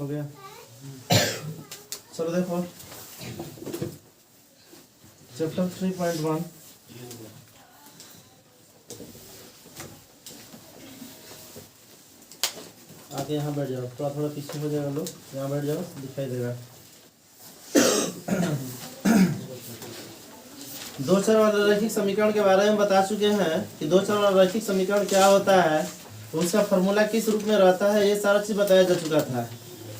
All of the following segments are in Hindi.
हो गया। चलो देखो चैप्टर 3.1 आगे यहाँ बैठ जाओ, थोड़ा थोड़ा पीछे हो जाएगा, लोग यहाँ बैठ जाओ, दिखाई देगा। दो चर वाले रैखिक समीकरण के बारे में बता चुके हैं कि दो चर वाला रैखिक समीकरण क्या होता है, उसका फॉर्मूला किस रूप में रहता है, ये सारा चीज बताया जा चुका था।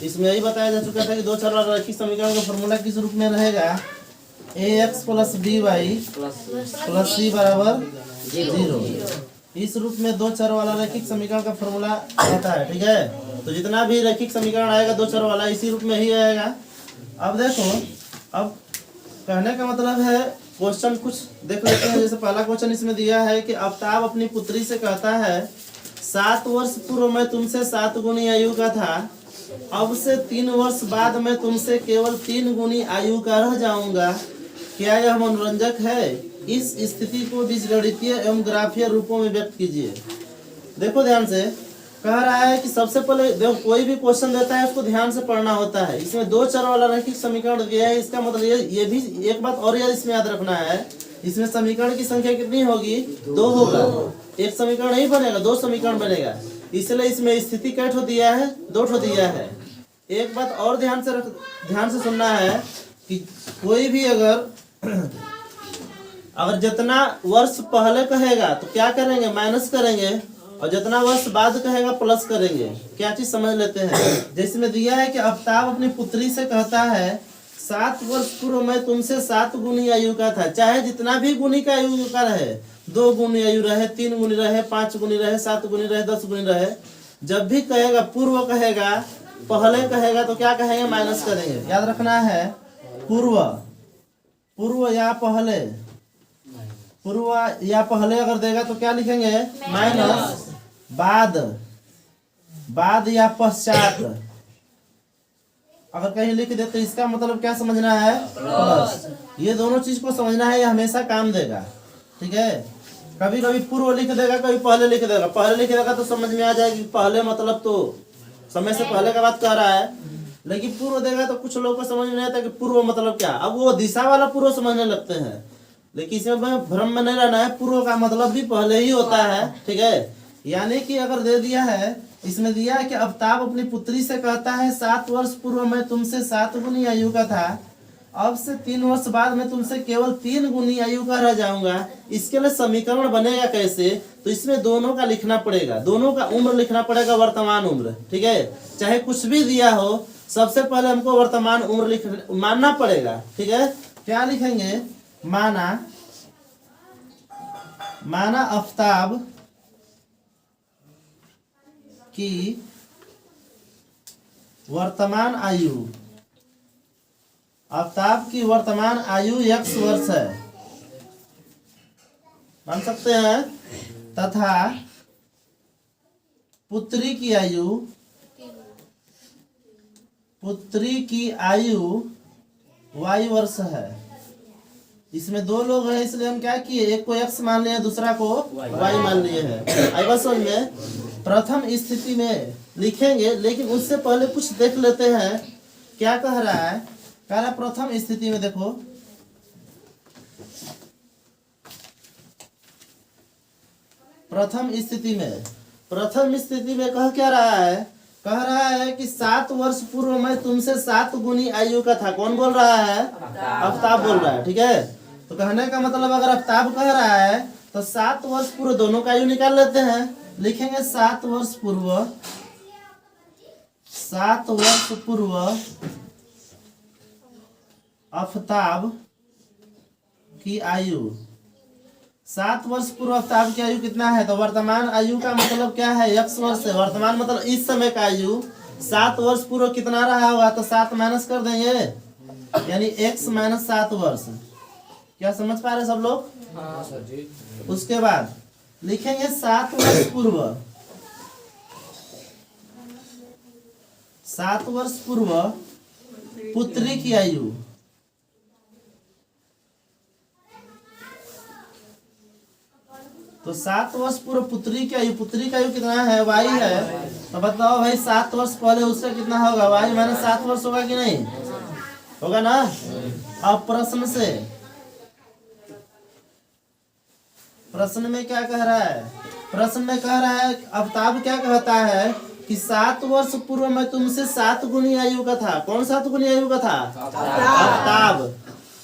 इसमें यही बताया जा चुका था कि दो चर वाला रैखिक समीकरण का फॉर्मूला किस रूप में रहेगा, ax + by + c बराबर 0। इस रूप में दो चर वाला रैखिक समीकरण का फॉर्मूला रहता है। ठीक है, तो जितना भी रैखिक समीकरण आएगा दो चर वाला इसी रूप में ही आएगा। अब देखो, अब कहने का मतलब है क्वेश्चन कुछ देख लेते हैं। जैसे पहला क्वेश्चन इसमें दिया है कि आफ्ताब अपनी पुत्री से कहता है 7 वर्ष पूर्व मैं तुमसे 7 गुनी आयु का था, अब से 3 वर्ष बाद मैं तुमसे केवल 3 गुनी आयु का रह जाऊंगा, क्या यह मनोरंजक है? इस स्थिति को बीजगणितीय एवं ग्राफीय रूपों में व्यक्त कीजिए। देखो ध्यान से, कह रहा है कि सबसे पहले देखो कोई भी क्वेश्चन देता है उसको ध्यान से पढ़ना होता है। इसमें दो चर वाला रैखिक समीकरण दिया है, इसका मतलब ये भी एक बात और इसमें याद रखना है, इसमें समीकरण की संख्या कितनी होगी, 2 होगा। एक समीकरण नहीं बनेगा, 2 समीकरण बनेगा, इसलिए इसमें स्थिति कैट हो दिया है, 2 हो दिया है। एक बात और ध्यान से सुनना है कि कोई भी अगर जितना वर्ष पहले कहेगा तो क्या करेंगे, माइनस करेंगे, और जितना वर्ष बाद कहेगा प्लस करेंगे। क्या चीज समझ लेते हैं। जिसमें दिया है कि आफ्ताब अपनी पुत्री से कहता है 7 वर्ष पूर्व मैं तुमसे 7 गुनी आयु का था, चाहे जितना भी गुनी का आयु का रहे, 2 गुनी आयु रहे, 3 गुनी रहे, 5 गुनी रहे, 7 गुनी रहे, 10 गुनी रहे, जब भी कहेगा, पूर्व कहेगा, पहले कहेगा तो क्या कहेंगे, माइनस करेंगे। याद रखना है, पूर्व या पहले, पूर्व या पहले अगर देगा तो क्या लिखेंगे, माइनस। बाद या पश्चात अगर कहीं लिख दे तो इसका मतलब क्या समझना है, प्लस। ये दोनों चीज को समझना है, ये हमेशा काम देगा। ठीक है, कभी कभी पूर्व लिख देगा, कभी पहले लिख देगा। पहले लिख देगा तो समझ में आ जाएगी पहले मतलब तो समय से पहले का बात कह रहा है, लेकिन पूर्व देगा तो कुछ लोगों को समझ में नहीं आता कि पूर्व मतलब क्या। अब वो दिशा वाला पूर्व समझने लगते हैं, लेकिन इसमें भ्रम में नहीं रहना है, पूर्व का मतलब भी पहले ही होता है। ठीक है, यानी कि अगर दे दिया है, इसमें दिया है कि आफ्ताब अपनी पुत्री से कहता है 7 वर्ष पूर्व मैं तुमसे 7 गुनी आयु का था, अब से 3 वर्ष बाद मैं तुमसे केवल 3 गुनी आयु का रह जाऊंगा। इसके लिए समीकरण बनेगा कैसे, तो इसमें दोनों का लिखना पड़ेगा, दोनों का उम्र लिखना पड़ेगा, वर्तमान उम्र। ठीक है, चाहे कुछ भी दिया हो, सबसे पहले हमको वर्तमान उम्र मानना पड़ेगा। ठीक है, क्या लिखेंगे, माना आफ्ताब की वर्तमान आयु, आफ्ताब की वर्तमान आयु x वर्ष है, मान सकते हैं, तथा पुत्री की आयु y वर्ष है। इसमें 2 लोग हैं, इसलिए हम क्या किए, एक को x मान लिए, दूसरा को y मान लिए हैं। आई बात समझ में। प्रथम स्थिति में लिखेंगे, लेकिन उससे पहले कुछ देख लेते हैं क्या कह रहा है। कह रहा है प्रथम स्थिति में, देखो प्रथम स्थिति में कह क्या रहा है, कह रहा है कि 7 वर्ष पूर्व मैं तुमसे 7 गुनी आयु का था। कौन बोल रहा है, आफ्ताब बोल रहा है। ठीक है, तो कहने का मतलब अगर आफ्ताब कह रहा है तो 7 वर्ष पूर्व, दोनों का आयु निकाल लेते हैं, लिखेंगे 7 वर्ष पूर्व आफ्ताब की आयु, 7 वर्ष पूर्व आफ्ताब की आयु कितना है, तो वर्तमान आयु का मतलब क्या है, x वर्ष है। वर्तमान मतलब इस समय का आयु, 7 वर्ष पूर्व कितना रहा होगा, तो 7 माइनस कर देंगे, यानी x - 7 वर्ष। क्या समझ पा रहे सब लोग? हाँ सर जी। उसके बाद लिखेंगे 7 वर्ष पूर्व, 7 वर्ष पूर्व पुत्री की आयु, तो 7 वर्ष पूर्व पुत्री की आयु, पुत्री की आयु कितना है, y है, तो बताओ भाई 7 वर्ष पहले उसका कितना होगा, y माइनस 7 वर्ष होगा कि नहीं होगा ना। अब प्रश्न में क्या कह रहा है, प्रश्न में कह रहा है अवताब क्या कहता है कि 7 वर्ष पूर्व में तुमसे 7 गुनी आयु का था। कौन 7 गुनी आयु का था, अवताब।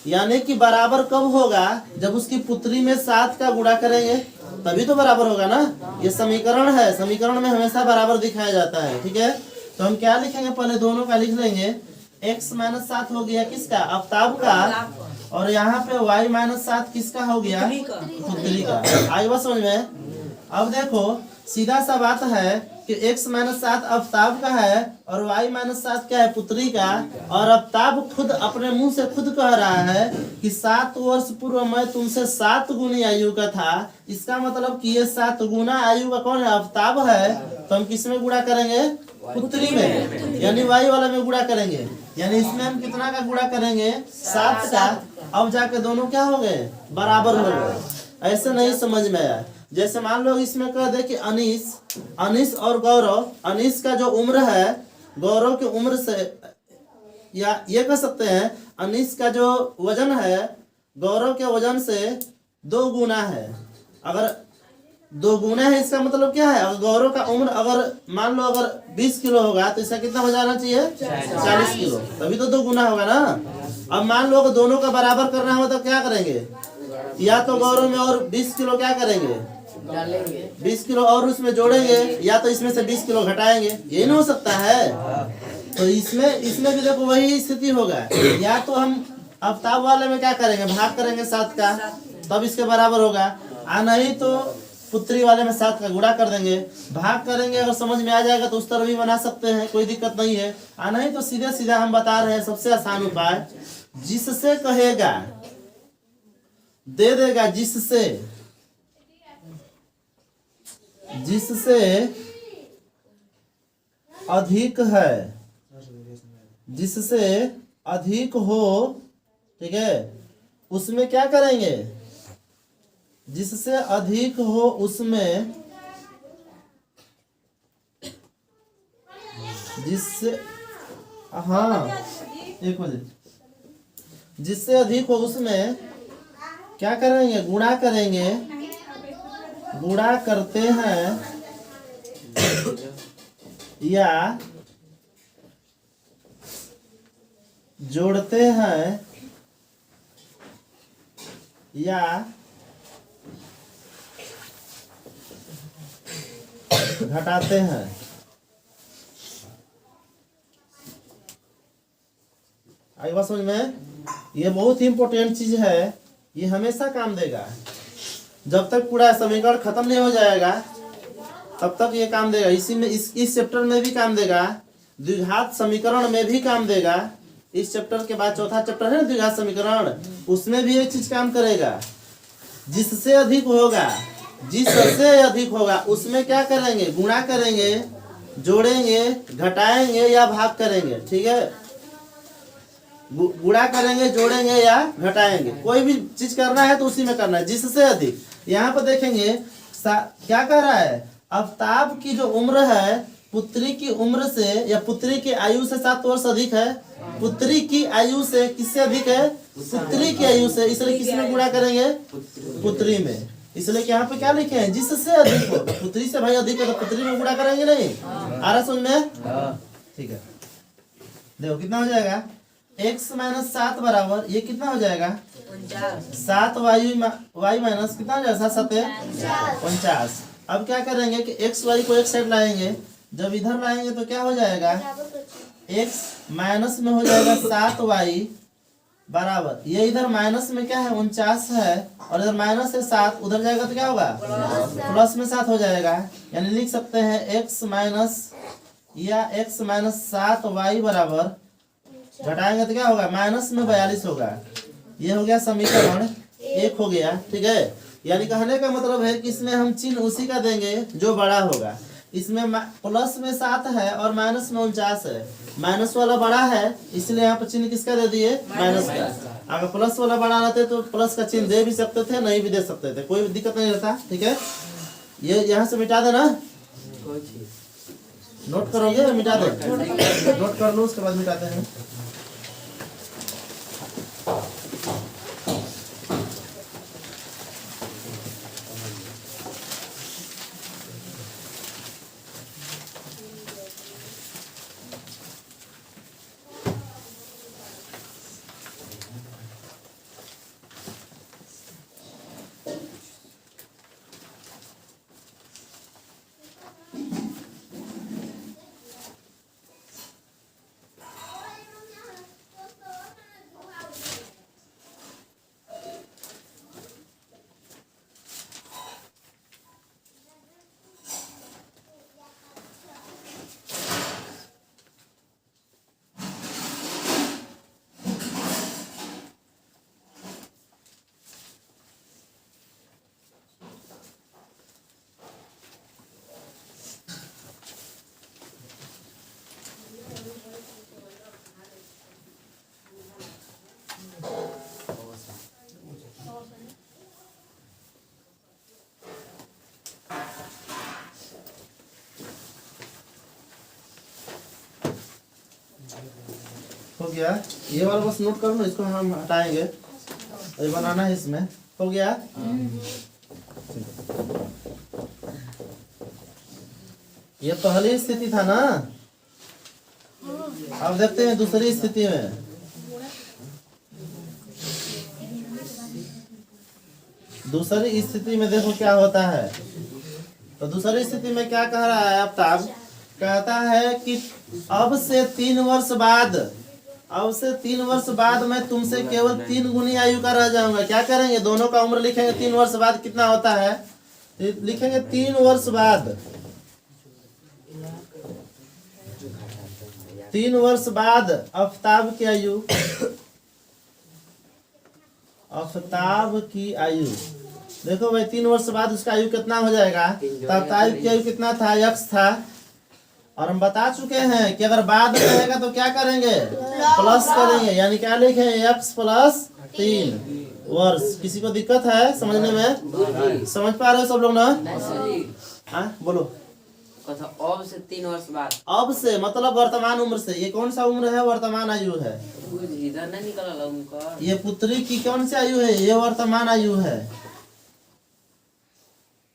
यानी कि बराबर कब होगा, जब उसकी पुत्री में 7 का गुणा करेंगे तभी तो बराबर होगा ना। ये समीकरण है, समीकरण में हमेशा बराबर दिखाया जाता है, ठीक है। तो हम क्या लिखेंगे, पहले दोनों का लिख लेंगे। x माइनस 7 हो गया किसका, अवताब का, और यहाँ पे y माइनस 7 किसका हो गया, पुत्री का। आई बात समझ में। अब देखो सीधा सा बात है कि x माइनस 7 अवताब का है और y माइनस 7 क्या है, पुत्री का। और अवताब खुद अपने मुंह से खुद कह रहा है कि 7 वर्ष पूर्व मैं तुमसे 7 गुनी आयु का था। इसका मतलब कि ये 7 गुना आयु का कौन है, अवताब है। तो हम किस में गुणा करेंगे, पुत्री में, यानी y वाला में गुणा करेंगे। यानी इसमें हम कितना का गुणा करेंगे, 7 का। अब जाके दोनों क्या हो गए, बराबर हो गए। ऐसे नहीं समझ में आया। जैसे मान लो इसमें कह दे कि अनीस और गौरव, अनीस का जो उम्र है गौरव की उम्र से, या ये कह सकते हैं अनीस का जो वजन है गौरव के वजन से 2 गुना है। अगर 2 गुना है इसका मतलब क्या है, अगर गौरव का उम्र अगर मान लो अगर 20 किलो होगा तो इसका कितना हो जाना चाहिए, 40 किलो, तभी तो 2 गुना होगा ना। अब मान लो दोनों का बराबर करना हो तो क्या करेंगे, या तो गौरव में और 20 किलो क्या करेंगे, 20 किलो और उसमें जोड़ेंगे, या तो इसमें से 20 किलो घटाएंगे। यही नहीं हो सकता है। तो इसमें भी देखो वही स्थिति होगा। या तो हम अवताब वाले में क्या करेंगे, भाग करेंगे 7 का, तब इसके बराबर होगा। नहीं तो पुत्री वाले में 7 का गुणा कर देंगे, भाग करेंगे। अगर समझ में आ जाएगा तो उस तरह भी बना सकते हैं, कोई दिक्कत नहीं है। नहीं तो सीधे सीधा हम बता रहे हैं सबसे आसान उपाय, जिससे कहेगा दे देगा, जिससे अधिक है, जिससे अधिक हो, ठीक है, उसमें क्या करेंगे, जिससे अधिक हो उसमें, जिससे, हाँ एक बजे, जिससे अधिक हो उसमें क्या करेंगे, गुणा करेंगे। गुणा करते हैं या जोड़ते हैं या घटाते हैं। आई बात समझ में। ये बहुत ही इंपॉर्टेंट चीज है, ये हमेशा काम देगा। जब तक पूरा समीकरण खत्म नहीं हो जाएगा तब तक ये काम देगा। इसी में इस चैप्टर में भी काम देगा, द्विघात समीकरण में भी काम देगा। इस चैप्टर के बाद चौथा चैप्टर है ना द्विघात समीकरण, उसमें भी एक चीज काम करेगा। जिससे अधिक होगा, जिससे अधिक होगा उसमें क्या करेंगे, गुणा करेंगे, जोड़ेंगे, घटाएंगे या भाग करेंगे, ठीक है। गुणा करेंगे, जोड़ेंगे या घटाएंगे, कोई भी चीज करना है तो उसी में करना है। जिससे अधिक, यहाँ पर देखेंगे क्या कह रहा है, अवताब की जो उम्र है पुत्री की उम्र से या पुत्री की आयु से 7 वर्ष अधिक है। पुत्री की आयु से किससे अधिक है, पुत्री की आयु से, इसलिए किसमें गुणा करेंगे, पुत्री में। इसलिए यहाँ पे क्या लिखे हैं, जिससे अधिक हो। पुत्री से भाई अधिक है तो पुत्री में गुणा करेंगे नहीं। आ रहा समझ में, ठीक है। देखो कितना हो जाएगा, x माइनस 7 बराबर ये कितना हो जाएगा, 7 वाई माइनस कितना हो जाएगा, 7 49। अब क्या करेंगे कि x y को एक साइड लाएंगे, जब इधर लाएंगे तो क्या हो जाएगा, x माइनस में हो जाएगा 7y बराबर, ये इधर माइनस में क्या है 49 है, और इधर माइनस है 7, उधर जाएगा तो क्या होगा, प्लस में 7 हो जाएगा। यानी लिख सकते हैं x माइनस या x माइनस 7y बराबर, घटाएंगे तो क्या होगा, माइनस में 42 होगा। ये हो गया समीकरण 1 हो गया, ठीक है। यानी कहने का मतलब है कि इसमें हम चिन्ह उसी का देंगे जो बड़ा होगा। इसमें प्लस में 7 है और माइनस में 49 है, माइनस वाला बड़ा है इसलिए यहाँ पर चिन्ह किसका दे दिए, माइनस का। अगर प्लस वाला बड़ा रहते तो प्लस का चिन्ह दे भी सकते थे, नहीं भी दे सकते थे, कोई दिक्कत नहीं रहता, ठीक है। ये यहाँ से मिटा देना, नोट करोगे या मिटा दे? नोट कर लो, उसके बाद मिटाते हैं। हो गया? ये वाला बस नोट करो ना, इसको हम हटाएंगे, ये बनाना है इसमें। हो गया? ये पहली स्थिति था ना, अब देखते हैं दूसरी स्थिति में। दूसरी स्थिति में देखो क्या होता है। तो दूसरी स्थिति में क्या कह रहा है आफ्ताब? कहता है कि अब से 3 वर्ष बाद, अब से 3 वर्ष बाद मैं तुमसे केवल 3 गुनी आयु का रह जाऊंगा। क्या करेंगे? दोनों का उम्र लिखेंगे। 3 वर्ष बाद कितना होता है? लिखेंगे 3 वर्ष बाद, 3 वर्ष बाद आफ्ताब की आयु, आफ्ताब की आयु देखो भाई, 3 वर्ष बाद उसका आयु कितना हो जाएगा? तो आफ्ताब की आयु कितना था? x था। और हम बता चुके हैं कि अगर बाद में रहेगा तो क्या करेंगे? प्लस करेंगे, यानी क्या लिखेंगे? x + 3 वर्ष। किसी को दिक्कत है समझने में? समझ पा रहे हो सब लोग ना? हाँ बोलो। अब से 3 वर्ष बाद, अब से मतलब वर्तमान उम्र से। ये कौन सा उम्र है? वर्तमान आयु है। इधर नहीं निकला उनका। ये पुत्री की कौन सी आयु है? ये वर्तमान आयु है।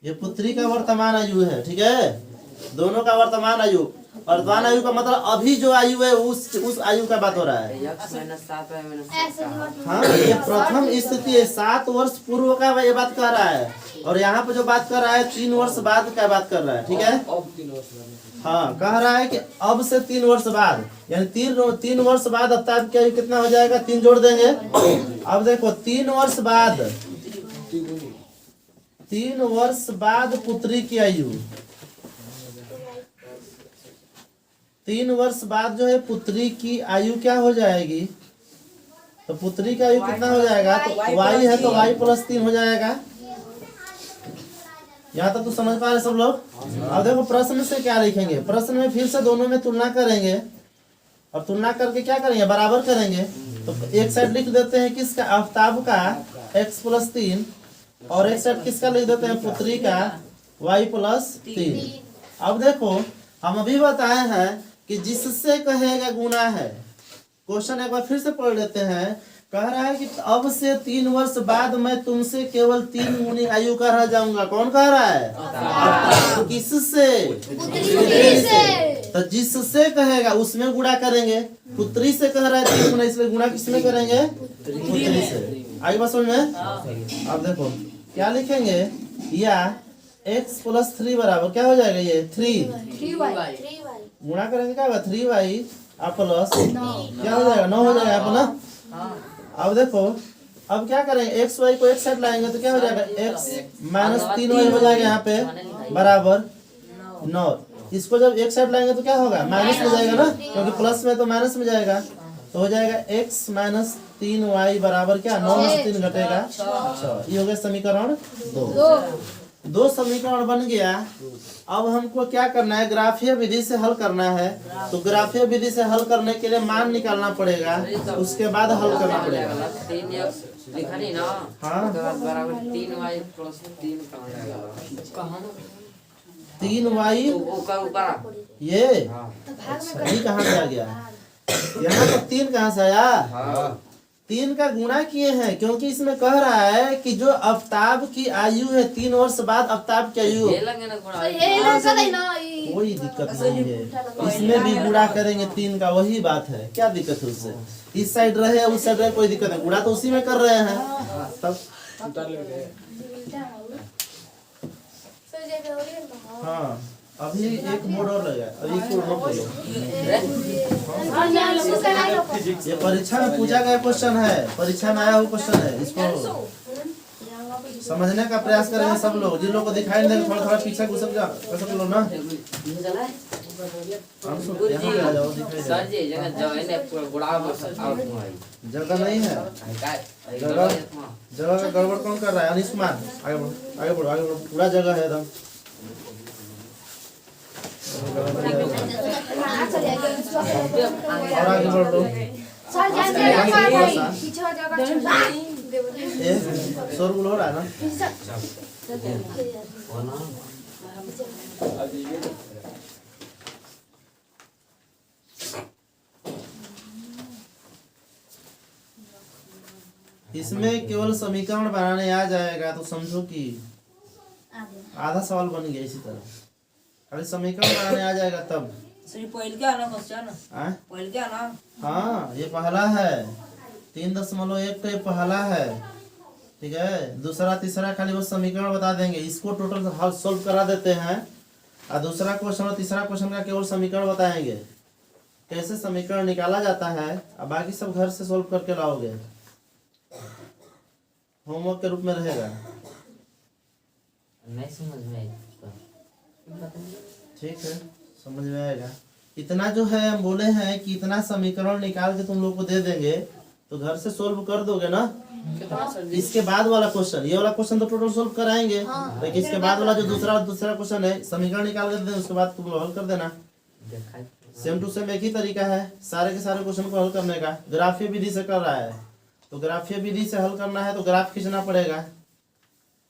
ये पुत्री का वर्तमान आयु है, ठीक है? दोनों का वर्तमान आयु। वर्तमान आयु का मतलब अभी जो आयु है उस आयु का बात हो रहा है। हाँ, ये प्रथम स्थिति है। 7 वर्ष पूर्व का ये बात कर रहा है, और यहाँ पे जो बात कर रहा है 3 वर्ष बाद का बात कर रहा है, ठीक है? हाँ, कह रहा है कि अब से 3 वर्ष बाद, यानी 3 वर्ष बाद आफ्ताब की आयु कितना हो जाएगा? 3 जोड़ देंगे। अब देखो 3 वर्ष बाद, 3 वर्ष बाद पुत्री की आयु, 3 वर्ष बाद जो है पुत्री की आयु क्या हो जाएगी? तो पुत्री की आयु कितना हो जाएगा? तो y है तो y + 3 हो जाएगा। यहाँ तक तो समझ पा रहे सब लोग? अब देखो प्रश्न से क्या लिखेंगे। प्रश्न में फिर से दोनों में तुलना करेंगे, और तुलना करके क्या करेंगे? बराबर करेंगे। तो एक साइड लिख देते हैं किसका? आफ्ताब का x + 3, और एक साइड किसका लिख देते हैं? पुत्री का y + 3। अब देखो हम अभी बताए हैं कि जिससे कहेगा गुना है। क्वेश्चन एक बार फिर से पढ़ लेते हैं। कह रहा है कि अब से 3 वर्ष बाद मैं तुमसे केवल 3 गुनी आयु का रह जाऊंगा। कौन कह रहा है? तो किससे? पुत्री से। तो जिससे कहेगा उसमें गुणा करेंगे। पुत्री से कह रहा है 3 गुना, इसलिए गुणा किसमें करेंगे? पुत्री से। आई बात समझ में? अब देखो क्या लिखेंगे? या x + 3 बराबर क्या हो जाएगा? ये 3 गुणा करेंगे क्या होगा? 3y प्लस क्या हो जाएगा? 9 हो जाएगा आप ना। अब देखो अब क्या करेंगे? x y को एक साइड लाएंगे तो क्या हो जाएगा? x - 3y हो जाएगा यहाँ पे बराबर 9। इसको जब एक साइड लाएंगे तो क्या होगा? माइनस में जाएगा ना, क्योंकि प्लस में तो माइनस में जाएगा। तो हो जाएगा x - 3y बराबर क्या? 9 में से 3 घटेगा 6। ये हो गया समीकरण 2 समीकरण बन गया। अब हमको क्या करना है? ग्राफीय विधि से हल करना है। तो ग्राफीय विधि से हल करने के लिए मान निकालना पड़ेगा, उसके बाद हल करना पड़ेगा। 3x लिखा नहीं ना? हाँ, बराबर 3y + 3 कहाँ जाएगा? 3y तो वो का ऊपर ये हाँ अच्छा ये कहाँ से आ गया? यहाँ पर 3 कहाँ से आया? हाँ 3 का गुणा किए हैं, क्योंकि इसमें कह रहा है कि जो आफ्ताब की आयु है 3 वर्ष बाद आफ्ताब की आयु, ये लगे ना थोड़ा कोई दिक्कत नहीं है, इसमें भी गुणा करेंगे 3 का, वही बात है, क्या दिक्कत है उससे? इस साइड रहे उस साइड रहे कोई दिक्कत नहीं, गुणा तो उसी में कर रहे हैं तब। हाँ अभी एक बोर्ड और लगा, अभी एक बोर्ड और बोलो। ये परीक्षा में पूछा गया क्वेश्चन है, परीक्षा में आया हुआ क्वेश्चन है, इसको समझने का प्रयास करेंगे सब लोग। जिन लोगों को दिखाई नहीं देगा थोड़ा थोड़ा पीछे घुसक जा कसक लो ना। अंशु यहाँ पे आ जाओ, दिखाई सर दे। जी जगह जो है ना पूरा गुड़ा बस आउट हुआ जगह नहीं है, है जगह का गड़बड़ कौन कर रहा है? अनिश कुमार आगे बढ़ो आगे बढ़ो आगे बढ़ो, पूरा जगह है एकदम। और आगे बढ़ लो। शोरगुल हो रहा है ना? इसमें केवल समीकरण बनाने आ जाएगा तो समझो कि आधा सवाल बन गया। इसी तरह अगर समीकरण बनाने आ जाएगा तब पहले क्या ना क्वेश्चन आए? पहले क्या ना हाँ ये पहला है 3.1 का, ये पहला है ठीक है। दूसरा तीसरा खाली बस समीकरण बता देंगे, इसको टोटल हल सोल्व करा देते हैं, और दूसरा क्वेश्चन और तीसरा क्वेश्चन का केवल समीकरण बताएंगे, कैसे समीकरण निकाला जाता है, और बाकी सब घर से सोल्व करके लाओगे, होमवर्क के रूप में रहेगा। नहीं समझ में आई ठीक है समझ में आएगा। इतना जो है हम बोले हैं कि इतना समीकरण निकाल के तुम लोग को दे देंगे तो घर से सोल्व कर दोगे ना। इसके बाद वाला क्वेश्चन, ये वाला क्वेश्चन तो टोटल सोल्व कराएंगे, लेकिन इसके बाद वाला जो दूसरा क्वेश्चन है समीकरण निकाल के दे दें, उसके बाद तुम लोग हल कर देना। सेम टू सेम एक ही तरीका है सारे के सारे क्वेश्चन को हल करने का। ग्राफीय विधि से कर रहा है तो ग्राफीय विधि से हल करना है तो ग्राफ खींचना पड़ेगा,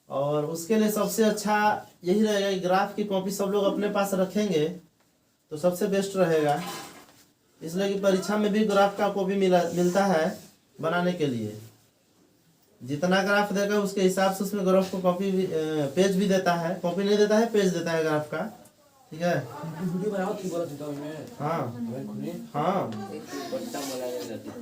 और उसके लिए सबसे अच्छा यही रहेगा कि ग्राफ की कॉपी सब लोग अपने पास रखेंगे तो सबसे बेस्ट रहेगा। इसलिए कि परीक्षा में भी ग्राफ का कॉपी मिलता है बनाने के लिए। जितना ग्राफ देगा उसके हिसाब से उसमें ग्राफ को कॉपी पेज भी देता है, कॉपी नहीं देता है पेज देता है ग्राफ का, ठीक है। वीडियो बनाओ तुम बोला था मैं हाँ मैं खुली हाँ बट्टा बोला जाता है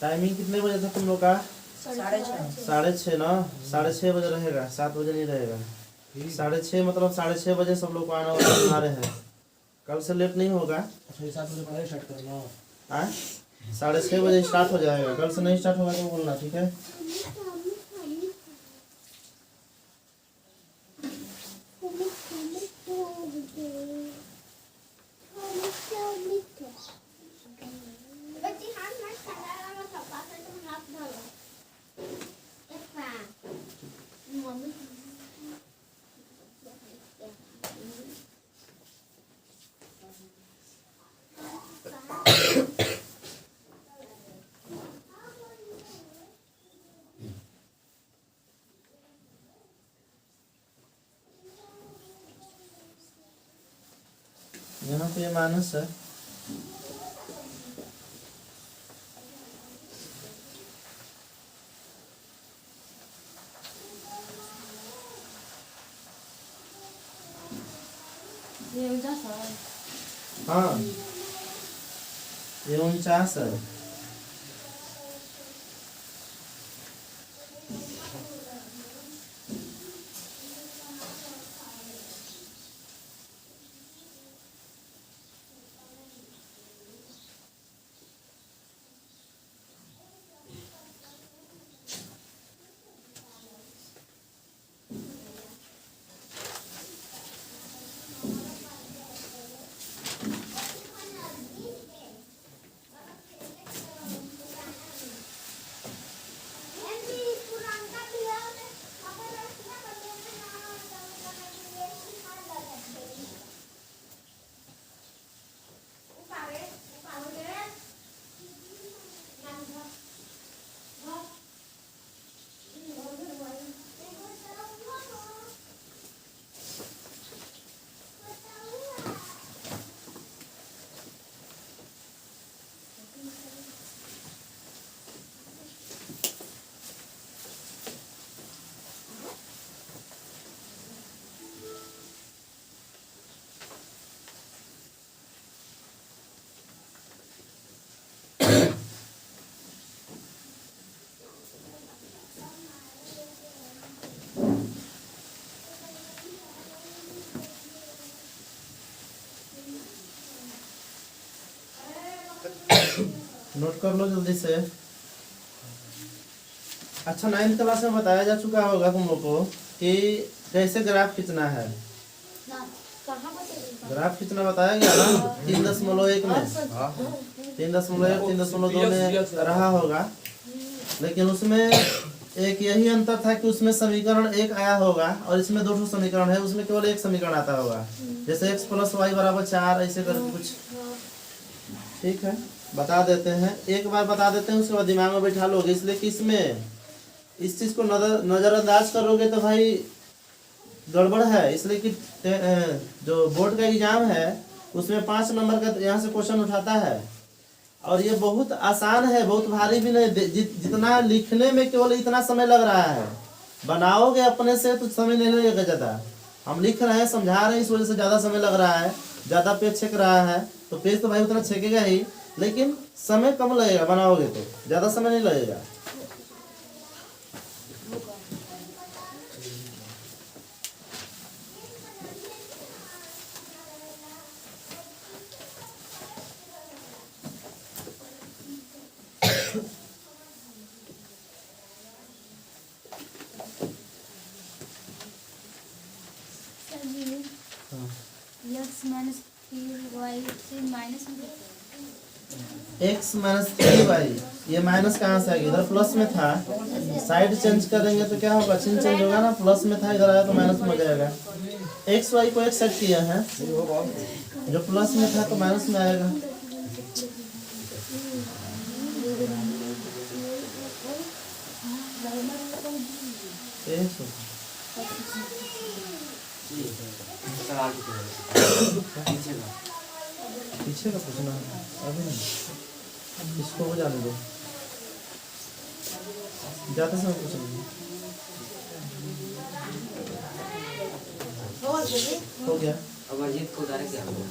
टाइमिंग कितने बजे था तुम लोग का? 6:30 6:30 ना, 6:30 बजे रहेगा, 7 बजे नहीं रहेगा। 6:30 मतलब 6:30 बजे सब लोग को आना वाला हमारे हैं, कल से लेट नहीं होगा। 6-7 बजे पहले स्टार्ट करना। हाँ 6:30 बजे स्टार्ट हो जाएगा, कल से नहीं स्टार्ट होगा तो बोलना, ठीक है। यहाँ पे ये मानस है, हाँ ये 49 है। नोट कर लो जल्दी से। अच्छा 9th क्लास में बताया जा चुका होगा तुम लोग को कि कैसे ग्राफ खींचना है। ग्राफ खींचना बताया गया ना 3.1 में, 3.1 3.2 में रहा होगा। लेकिन उसमें एक यही अंतर था कि उसमें समीकरण एक आया होगा और इसमें 2 समीकरण है, उसमें केवल एक समीकरण आता होगा। जैसे x + y = 4 ऐसे करके कुछ। ठीक है, बता देते हैं, एक बार बता देते हैं, उसके बाद दिमाग में बैठा लोगे। इसलिए कि इसमें इस चीज को नजरअंदाज करोगे तो भाई गड़बड़ है। इसलिए कि जो बोर्ड का एग्जाम है उसमें 5 नंबर का यहाँ से क्वेश्चन उठाता है और ये बहुत आसान है, बहुत भारी भी नहीं। जितना लिखने में केवल इतना समय लग रहा है, बनाओगे अपने से तो समय नहीं लगेगा ज़्यादा। हम लिख रहे हैं, समझा रहे हैं, इस वजह से ज़्यादा समय लग रहा है, ज़्यादा पेज छेक रहा है। तो पेज तो भाई उतना छेकेगा ही, लेकिन समय कम लगेगा, बनाओगे तो ज़्यादा समय नहीं लगेगा। x - 3y, ये माइनस कहाँ से आ गया? इधर प्लस में था, साइड चेंज करेंगे तो क्या होगा? चिन्ह चेंज होगा ना, प्लस में था इधर आया तो माइनस में हो जाएगा। एक्स वाई को एक सेट किया है, जो प्लस में था तो माइनस में आएगा। पीछे का पूछना है अभी नहीं, इसको हो जाने दो, जाते समय पूछ लीजिए। हो गया। अब अजीत को उतारे क्या हुआ?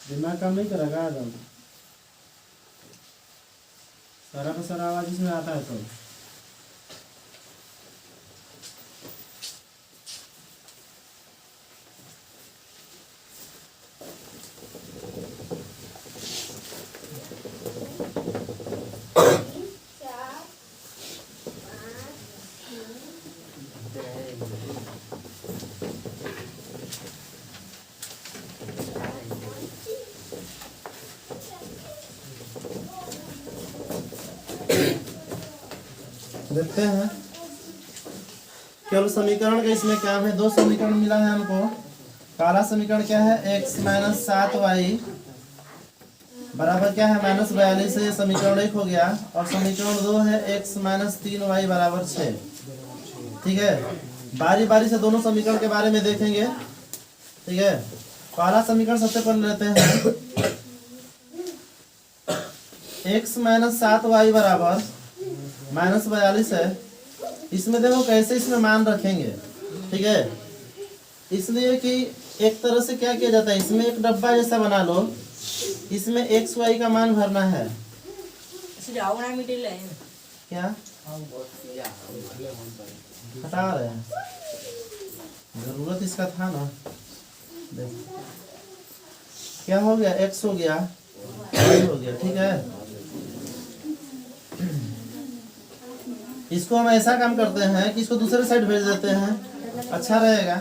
दिमाग काम नहीं करेगा आज हम, सारा का सारा आवाज इसमें आता है सब। देखते हैं केवल समीकरण का इसमें क्या है। 2 समीकरण मिला है हमको। पहला समीकरण क्या है? x - 7y बराबर क्या है? -42 है। समीकरण 1 हो गया। और समीकरण 2 है x - 3y = 6। ठीक है, बारी बारी से दोनों समीकरण के बारे में देखेंगे। ठीक है, पहला समीकरण सबसे पहले लेते हैं। x - 7y = -42 है। इसमें देखो कैसे इसमें मान रखेंगे। ठीक है, इसलिए कि एक तरह से क्या किया जाता है, इसमें एक डब्बा जैसा बना लो, इसमें x y का मान भरना है। क्या हटा रहे हैं, जरूरत इसका था ना। देखो क्या हो गया, x हो गया, y हो गया। ठीक है, इसको हम ऐसा काम करते हैं कि इसको दूसरे साइड भेज देते हैं, अच्छा रहेगा।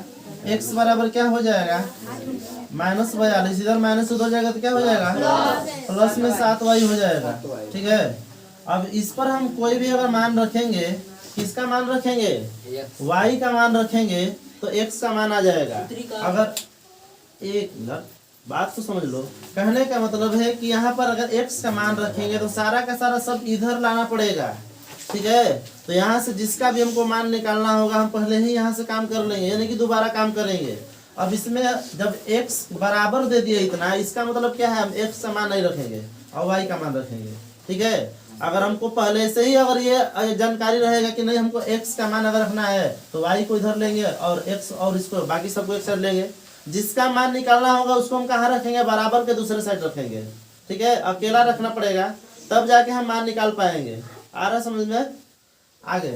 x बराबर क्या हो जाएगा? -42। इधर माइनस उधर जाएगा तो क्या हो जाएगा? प्लस में 7y हो जाएगा। ठीक है, अब इस पर हम कोई भी अगर मान रखेंगे, किसका मान रखेंगे? y का मान रखेंगे तो x का मान आ जाएगा। अगर एक मिनट बात तो समझ लो, कहने का मतलब है कि यहाँ पर अगर x का मान रखेंगे तो सारा का सारा सब इधर लाना पड़ेगा। ठीक है, तो यहाँ से जिसका भी हमको मान निकालना होगा हम पहले ही यहाँ से काम कर लेंगे, यानी कि दोबारा काम करेंगे। अब इसमें जब x बराबर दे दिए इतना, इसका मतलब क्या है, हम x का मान नहीं रखेंगे और y का मान रखेंगे। ठीक है, अगर हमको पहले से ही अगर ये जानकारी रहेगा कि नहीं हमको x का मान अगर रखना है तो y को इधर लेंगे और x और इसको बाकी सबको एक साइड लेंगे। जिसका मान निकालना होगा उसको हम कहाँ रखेंगे, बराबर के दूसरे साइड रखेंगे। ठीक है, अकेला रखना पड़ेगा तब जाके हम मान निकाल पाएंगे। आ रहा समझ में? आगे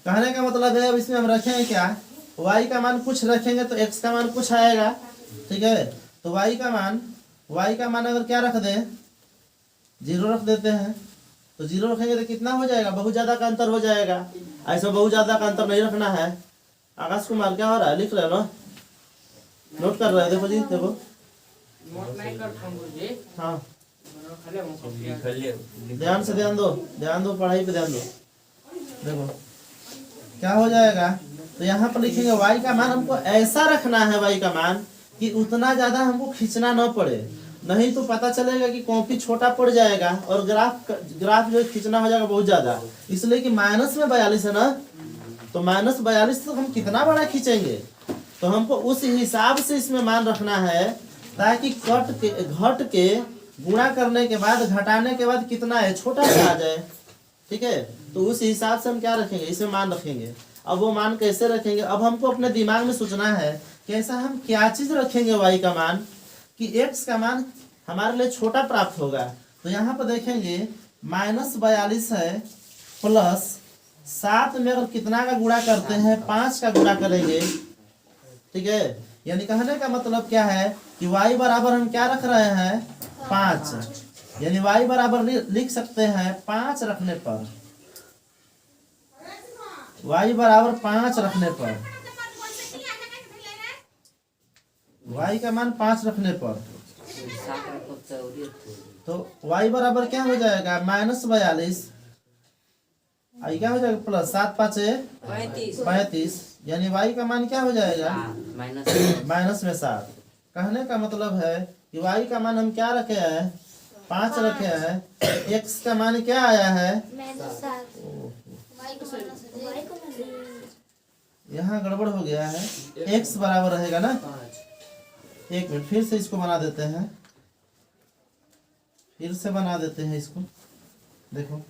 कहने का मतलब है अब इसमें हम रखेंगे क्या, y का मान कुछ रखेंगे तो x का मान कुछ आएगा। ठीक है, तो y का मान अगर क्या रख दें, 0 रख देते हैं, तो 0 रखेंगे तो कितना हो जाएगा, बहुत ज्यादा का अंतर हो जाएगा। ऐसा बहुत ज्यादा का अंतर नहीं रखना है। आकाश कुमार क्या हो रहा है, लिख रहे हो ना, नोट कर रहे हैं, देखो जी देखो। नोट नहीं करता हूँ जी, हाँ खाली हमको ध्यान से ध्यान दो पढ़ाई पे ध्यान दो। देखो क्या हो जाएगा, तो यहाँ पर लिखेंगे y का मान हमको ऐसा रखना है, y का मान कि उतना ज्यादा हमको खींचना न पड़े, नहीं तो पता चलेगा कि कॉपी छोटा पड़ जाएगा और ग्राफ जो खींचना हो जाएगा बहुत ज्यादा। इसलिए कि माइनस में 42 है ना, तो माइनस 42 तो हम कितना बड़ा खींचेंगे, तो हमको उस हिसाब से इसमें मान रखना है ताकि घट के गुणा करने के बाद घटाने के बाद कितना है, छोटा सा आ जाए। ठीक है, तो उस हिसाब से हम क्या रखेंगे, इसमें मान रखेंगे। अब वो मान कैसे रखेंगे, अब हमको अपने दिमाग में सोचना है कि ऐसा हम क्या चीज रखेंगे y का मान कि x का मान हमारे लिए छोटा प्राप्त होगा। तो यहाँ पर देखेंगे -42 है प्लस 7 में अगर कितना का गुणा करते हैं, 5 का गुणा करेंगे। ठीक है, यानी कहने का मतलब क्या है कि y बराबर हम क्या रख रहे हैं, 5, यानी y बराबर लिख सकते हैं 5 रखने पर, y बराबर 5 रखने पर, y का मान 5 रखने पर, तो y बराबर क्या हो जाएगा, -42, आई क्या हो जाएगा प्लस 7 5 35, यानी y का मान क्या हो जाएगा, माइनस में 7। कहने का मतलब है कि y का मान हम क्या रखे हैं, 5 रखे हैं, x का मान क्या आया है, यहाँ गड़बड़ हो गया है, x बराबर रहेगा ना, 1 मिनट फिर से इसको बना देते हैं, फिर से बना देते हैं इसको। देखो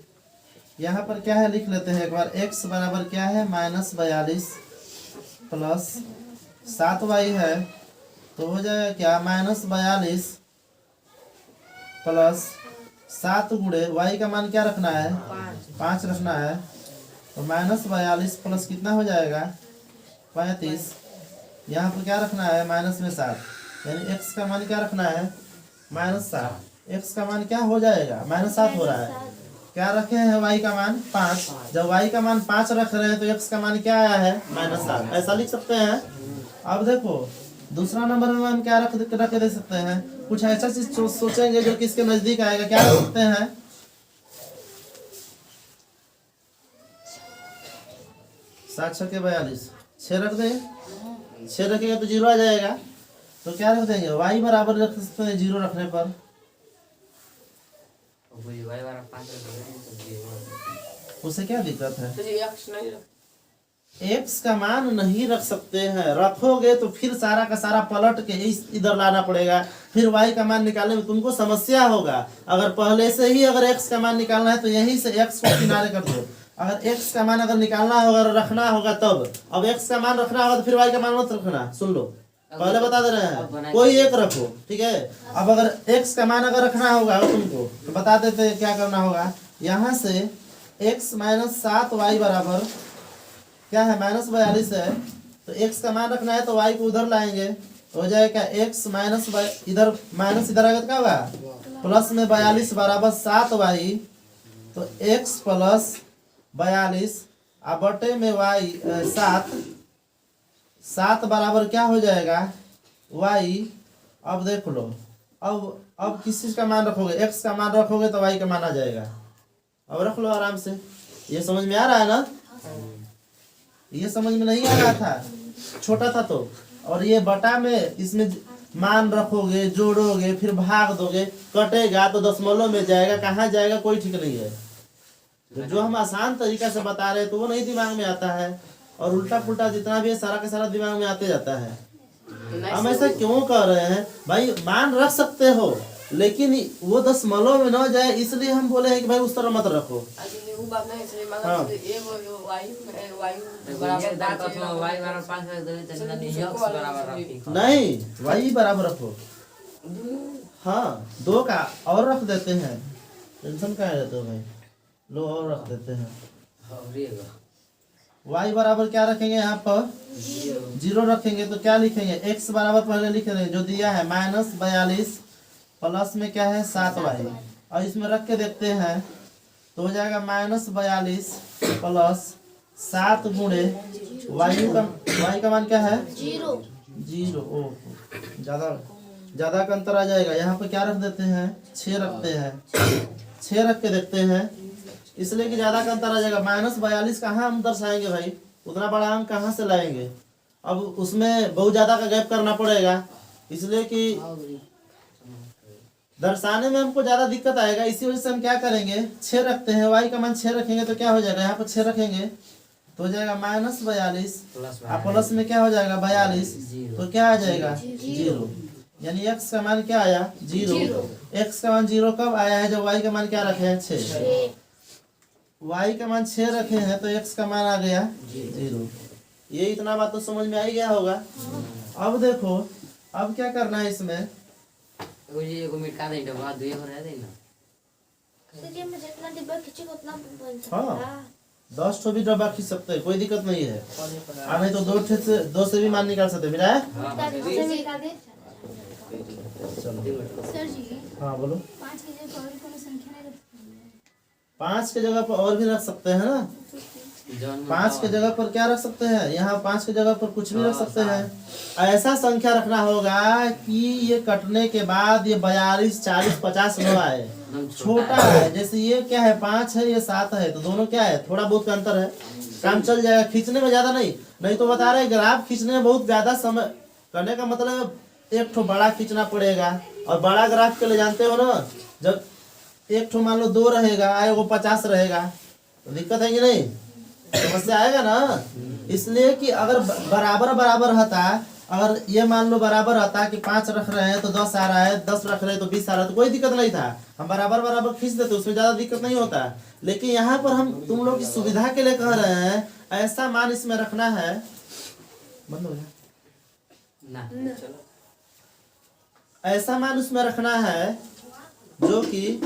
यहाँ पर क्या है, लिख लेते हैं एक बार, x बराबर क्या है, -42 प्लस 7y है, तो हो जाएगा क्या, -42 प्लस 7 गुणे y का मान क्या रखना है, 5 रखना है, तो -42 प्लस कितना हो जाएगा, 35, यहाँ पर क्या रखना है, माइनस में 7, यानी x का मान क्या रखना है, -7। x का मान क्या हो जाएगा, -7 हो रहा है। क्या रखे हैं, y का मान 5, जब y का मान 5 रख रहे हैं तो x का मान क्या आया है, -7, ऐसा लिख सकते हैं। अब देखो दूसरा नंबर में हम क्या रख दे सकते हैं, कुछ ऐसा चीज सोचेंगे जो कि इसके नजदीक आएगा। क्या रख सकते हैं, 7 6 के 42, 6 रख दें, 6 रखेगा तो 0 आ जाएगा, तो क्या रख देंगे, y बराबर रख सकते हैं 0 रखने पर, उसे क्या दिक्कत है, x का मान नहीं रख सकते हैं, रखोगे तो फिर सारा का सारा पलट के इधर लाना पड़ेगा, फिर y का मान निकालने में तुमको समस्या होगा। अगर पहले से ही अगर x का मान निकालना है तो यहीं से x को किनारे कर दो। अगर x का मान अगर निकालना होगा और रखना होगा तब, अब x का मान रखना होगा तो फिर y का मान मत रखना, सुन लो पहले बता दे रहे हैं, कोई एक रखो। ठीक है, अब अगर x का मान अगर रखना होगा तुमको तो बता देते हैं क्या करना होगा। यहाँ से x - 7y बराबर क्या है, -42 है, तो x का मान रखना है तो y को उधर लाएंगे, तो हो जाएगा x इधर माइनस इधर आएगा, क्या होगा प्लस में 42 बराबर 7y, तो x प्लस 42 बटे में y 7 बराबर क्या हो जाएगा, y। अब देख लो, अब किस चीज का मान रखोगे, x का मान रखोगे तो y का मान आ जाएगा। अब रख लो आराम से, ये समझ में आ रहा है ना, ये समझ में नहीं आ रहा था, छोटा था तो, और ये बटा में इसमें मान रखोगे, जोड़ोगे, फिर भाग दोगे, कटेगा तो दशमलव में जाएगा, कहाँ जाएगा कोई ठीक नहीं है। तो जो हम आसान तरीका से बता रहे हैं तो वो नहीं दिमाग में आता है, और उल्टा पुल्टा जितना भी है सारा का सारा दिमाग में आते जाता है। हम ऐसा क्यों कर रहे हैं भाई? मान रख सकते हो लेकिन वो दशमलव में न जाए, इसलिए हम बोले हैं कि भाई उस तरह मत रखो। वो बात नहीं इसलिए हाँ। माना एक वायु बराबर नहीं, वही बराबर रखो। हाँ, 2 का और रख देते हैं, टेंशन क्या रहते हो भाई, लो और रख देते हैं। y बराबर क्या रखेंगे यहाँ पर? 0 रखेंगे तो क्या लिखेंगे? x बराबर पहले लिख रहे हैं जो दिया है -42 प्लस में क्या है 7y, और इसमें रख के देखते हैं तो हो जाएगा -42 प्लस 7 गुणे y का मान क्या है? 0। ओह, ज्यादा का अंतर आ जाएगा। यहाँ पे क्या रख देते हैं? 6 रखते हैं, 6 रख के देखते हैं, इसलिए कि ज्यादा का अंतर आ जाएगा। -42 कहाँ हम दर्शाएंगे भाई? उतना बड़ा अंक कहाँ से लाएंगे? अब उसमें बहुत ज्यादा का गैप करना पड़ेगा, इसलिए कि दर्शाने में हमको ज्यादा दिक्कत आएगा। इसी वजह से हम क्या करेंगे? 6 रखते हैं, y का मान 6 रखेंगे तो क्या हो जाएगा? यहाँ पर 6 रखेंगे तो हो जाएगा -42 प्लस में क्या हो जाएगा? 42, तो क्या आ जाएगा? 0। यानी x का मान क्या आया? 0। x का मान 0 कब आया है? जब y का मान क्या रखे हैं? 6। y का मान 6 रखे हैं तो x का मान आ गया 0। ये इतना बात तो समझ में आ ही गया होगा। अब देखो, अब क्या करना है इसमें? हाँ, 10 ठो भी डब्बा खींच सकते हैं, कोई दिक्कत नहीं है। नहीं तो 2 से भी मान निकाल सकते हैं। मेरा चलो, हाँ बोलो। 5 के जगह पर और भी रख सकते हैं ना। 5 के जगह पर क्या रख सकते हैं? यहाँ 5 के जगह पर कुछ भी रख सकते हैं। ऐसा संख्या रखना होगा कि ये कटने के बाद ये 42, 40, 50 न आए, छोटा है। जैसे ये क्या है? 5 है, ये 7 है, तो दोनों क्या है? थोड़ा बहुत का अंतर है, काम चल जाएगा। खींचने में ज्यादा नहीं तो बता रहे ग्राफ खींचने में बहुत ज्यादा समय करने का मतलब एक ठो बड़ा खींचना पड़ेगा। और बड़ा ग्राफ के लिए जानते हो ना, जब एक ठो मान लो 2 रहेगा, आए वो 50 रहेगा, तो दिक्कत है कि नहीं? समस्या आएगा ना। इसलिए कि अगर बराबर रहता, अगर ये मान लो बराबर रहता कि 5 रख रहे हैं तो 10 आ रहा है, 10 रख रहे हैं तो 20 आ रहा है, तो कोई दिक्कत नहीं था। हम बराबर खींच देते, उसमें ज्यादा दिक्कत नहीं होता। लेकिन यहाँ पर हम तुम लोग की सुविधा के लिए कह रहे हैं ऐसा मान इसमें रखना है। बंद हो गया? ऐसा मान उसमें रखना है जो कि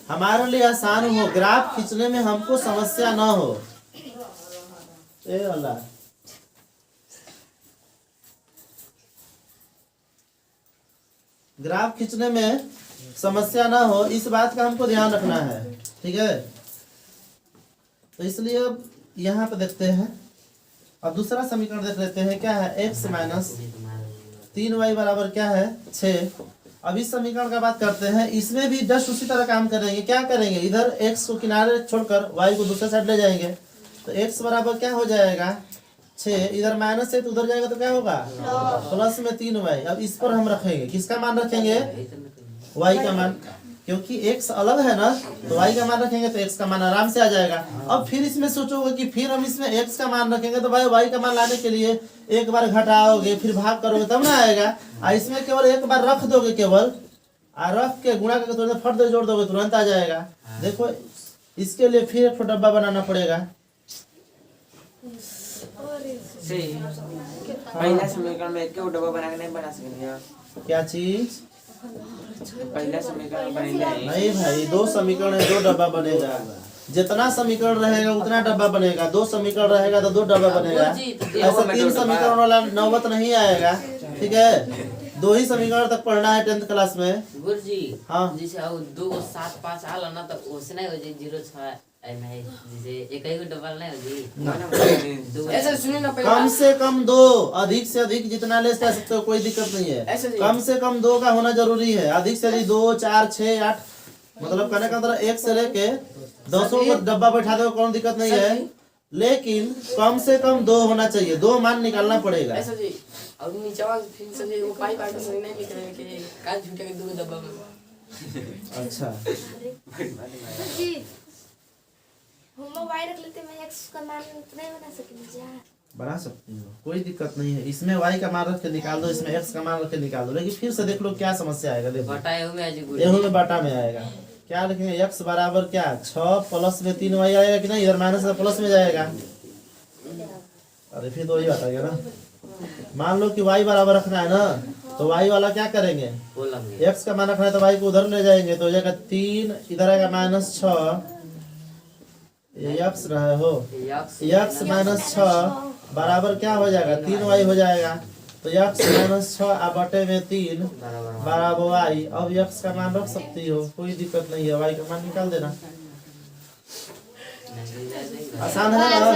हमारे लिए आसान हो, ग्राफ खींचने में हमको समस्या ना हो। अल्लाह, ग्राफ खींचने में समस्या ना हो, इस बात का हमको ध्यान रखना है, ठीक है। तो इसलिए अब यहाँ पे देखते हैं, अब दूसरा समीकरण देख लेते हैं। क्या है? x माइनस 3y बराबर क्या है? 6। अब इस समीकरण का बात करते हैं। इसमें भी जस्ट उसी तरह काम करेंगे। क्या करेंगे? इधर x को किनारे छोड़कर y को दूसरे साइड ले जाएंगे, तो x बराबर क्या हो जाएगा? 6। इधर माइनस है तो उधर जाएगा तो क्या होगा? प्लस में 3y। अब इस पर हम रखेंगे, किसका मान रखेंगे? y का मान, क्योंकि x अलग है ना, तो y का मान रखेंगे तो x का मान आराम से आ जाएगा। अब फिर इसमें सोचोगे कि फिर हम इसमें x का मान रखेंगे, तो भाई y का मान लाने के लिए एक बार घटाओगे, फिर भाग करोगे तब ना आएगा। और इसमें केवल एक बार रख दोगे, केवल रख के गुणा करके तुरंत फट दे जोड़ दोगे, तुरंत आ जाएगा। देखो, इसके लिए फिर एक डब्बा बनाना पड़ेगा। पहला समीकरण में एक डब्बा बना के नहीं बना सकेंगे? क्या चीज? पहला समीकरण बनेगा नहीं भाई, 2 समीकरण है, 2 डब्बा बनेगा। जितना समीकरण रहेगा उतना डब्बा बनेगा। 2 समीकरण रहेगा तो 2 डब्बा बनेगा। ऐसा 3 समीकरण वाला नौबत नहीं आएगा, ठीक है। 2 ही समीकरण तक पढ़ना है 10th क्लास में। गुरुजी, हाँ, जैसे अब 2 7 5 आला ना, तो उससे नहीं हो जाए 0 6 नहीं, जैसे एक ही डबल नहीं हो जाए। ऐसे सुनिए ना, कम से कम 2, अधिक से अधिक जितना ले सकते हो, कोई दिक्कत नहीं है। कम से कम 2 का होना जरूरी है। अधिक से अधिक 2, 4, 6, 8, मतलब कहने का मतलब 1 से लेके 200 को डब्बा बैठा दो, कौन दिक्कत नहीं है। लेकिन कम से कम 2 होना चाहिए, 2 मान निकालना पड़ेगा। ऐसा जी। और नीचे वाला फिर से वो पाइप आके सही नहीं लिख रहे कि काज झूठे के 2 डब्बा में। अच्छा जी, हम y रख लेते, मैं x का मान नहीं बना सकेंगे क्या? बना सकती हो, कोई दिक्कत नहीं है। इसमें y का मान रख के निकाल दो, इसमें x का मान रख के निकाल दो, लेकिन फिर से देख लो क्या समस्या आएगा। देखो बटा एहू में आज गुरु एहू में बाटा में आएगा, क्या लिखेंगे x बराबर क्या 6 प्लस में 3y आएगा कि नहीं, इधर माइनस से प्लस में जाएगा। अरे फिर तो वही बात आ गया ना। मान लो कि y बराबर रखना है ना, तो y वाला क्या करेंगे, बोलेंगे x का मान रखना है तो y को उधर ले जाएंगे, तो हो जाएगा 3, इधर आएगा -6, ये x रहा हो, x -6 बराबर क्या हो जाएगा 3y हो जाएगा। तो x -6 बटे में 3 बराबर y। अब x का मान रख सकती हो, कोई दिक्कत नहीं है, y का मान निकाल देना, आसान है ना।